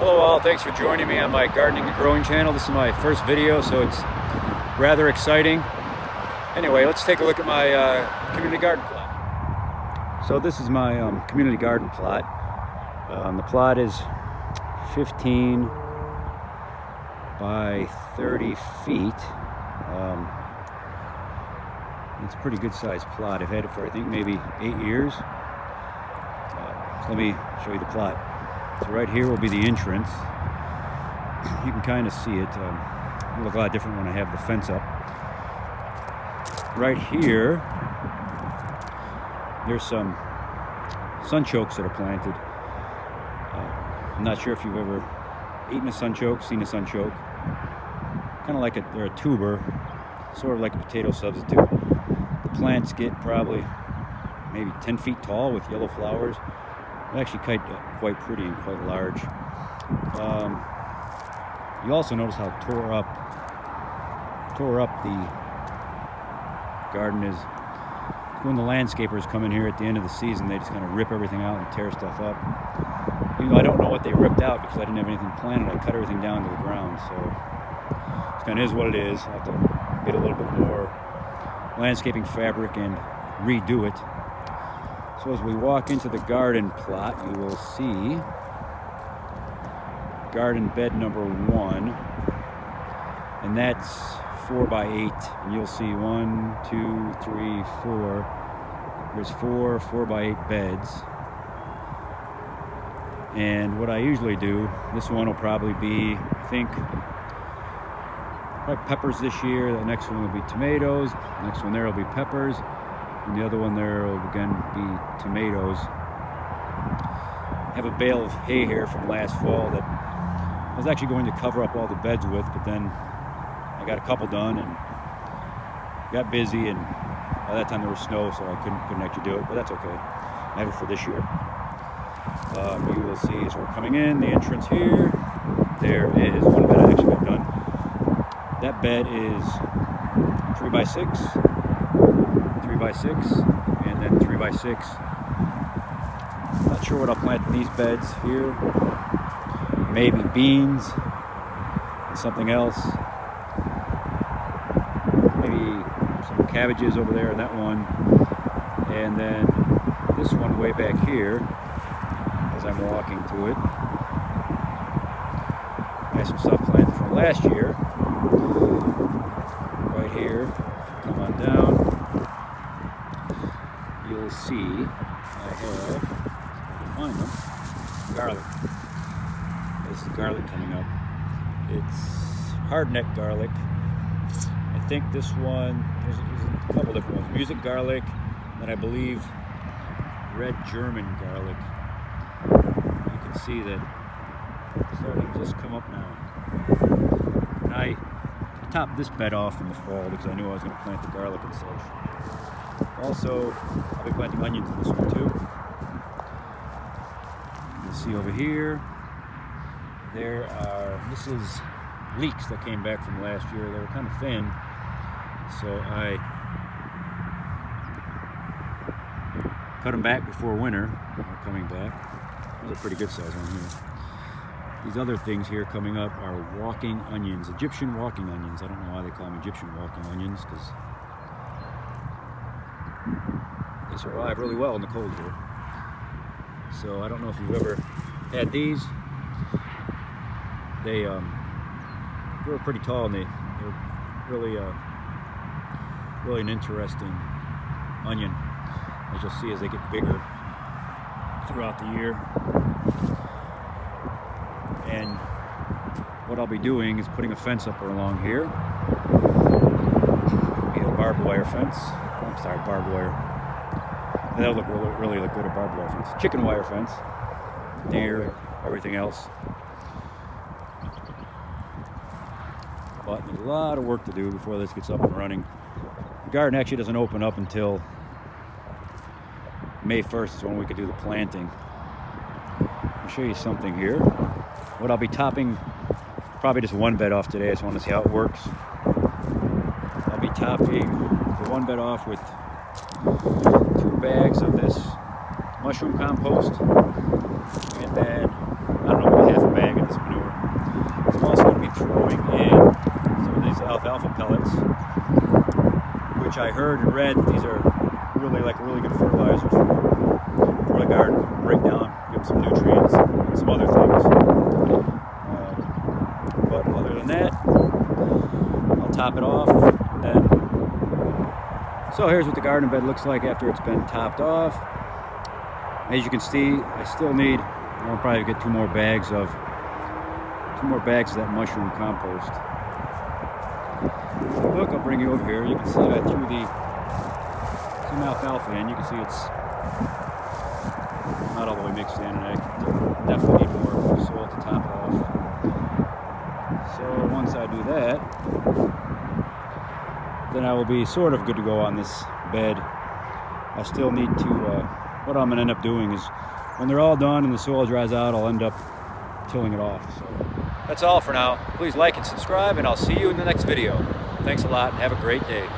Hello all, thanks for joining me on my gardening and growing channel. This is my first video, so it's rather exciting. Anyway, let's take a look at my community garden plot. So this is my community garden plot. The plot is 15 by 30 feet. It's a pretty good sized plot. I've had it for I think maybe 8 years. So let me show you the plot. So right here will be the entrance. You can kind of see it. It'll look a lot different when I have the fence up. Right here, there's some sunchokes that are planted. I'm not sure if you've ever eaten a sunchoke, seen a sunchoke. Kind of like they're a tuber, sort of like a potato substitute. The plants get probably maybe 10 feet tall with yellow flowers. They're actually quite pretty and quite large. You also notice how tore up the garden is. When the landscapers come in here at the end of the season, they just kind of rip everything out and tear stuff up. Even though I don't know what they ripped out because I didn't have anything planted, I cut everything down to the ground. So it kind of is what it is. I'll have to get a little bit more landscaping fabric and redo it. So as we walk into the garden plot, you will see garden bed number 1, and that's 4 by 8, and you'll see 1, 2, 3, 4. There's 4 4 by 8 beds. And what I usually do, this one will probably be, I think, probably peppers this year. The next one will be tomatoes. The next one there will be peppers. And the other one there will again be tomatoes. I have a bale of hay here from last fall that I was actually going to cover up all the beds with, but then I got a couple done and got busy, and by that time there was snow, so I couldn't actually do it, but that's okay. I have it for this year. You will see as we're coming in, the entrance here, there is one bed I actually got done. That bed is 3 by 6. 3 by 6, and then 3 by 6. Not sure what I'll plant in these beds here. Maybe beans and something else. Maybe some cabbages over there in that one. And then this one way back here, as I'm walking to it. I have some stuff planted from last year. Right here, come on down. You'll see I have, find them, garlic. This is garlic coming up. It's hardneck garlic. I think this one, there's a couple different ones. Music garlic, and I believe red German garlic. You can see that it's starting to just come up now. And I topped this bed off in the fall because I knew I was going to plant the garlic and such. Also, I'll be planting onions in this one too. You'll see over here, this is leeks that came back from last year. They were kind of thin, so I cut them back before winter. They're coming back. Those are pretty good size on here. These other things here coming up are walking onions, Egyptian walking onions. I don't know why they call them Egyptian walking onions, because they survive really well in the cold here. So I don't know if you've ever had these. They were pretty tall, and they're really an interesting onion, as you'll see as they get bigger throughout the year. And what I'll be doing is putting a fence up along here. Be a barbed wire fence. I'm sorry, barbed wire. That'll look really look good, a barbed wire fence. Chicken wire fence. Deer, everything else. But there's a lot of work to do before this gets up and running. The garden actually doesn't open up until May 1st is when we could do the planting. I'll show you something here. What I'll be topping, probably just one bed off today. I just want to see how it works. I'll be topping the one bed off with 2 bags of mushroom compost, and then I don't know, half a bag of this I heard and read, these are really good fertilizers for the garden. Break down, give them some nutrients, and some other things. But other than that, I'll top it off. And then, so here's what the garden bed looks like after it's been topped off. As you can see, I still need, I'll probably get two more bags of that mushroom compost. Look, I'll bring you over here. You can see I threw some alfalfa in. You can see it's not all the way mixed in, and I definitely need more soil to top off. So once I do that, then I will be sort of good to go on this bed. I still need to, what I'm going to end up doing is when they're all done and the soil dries out, I'll end up tilling it off. So that's all for now. Please like and subscribe, and I'll see you in the next video. Thanks a lot, and have a great day.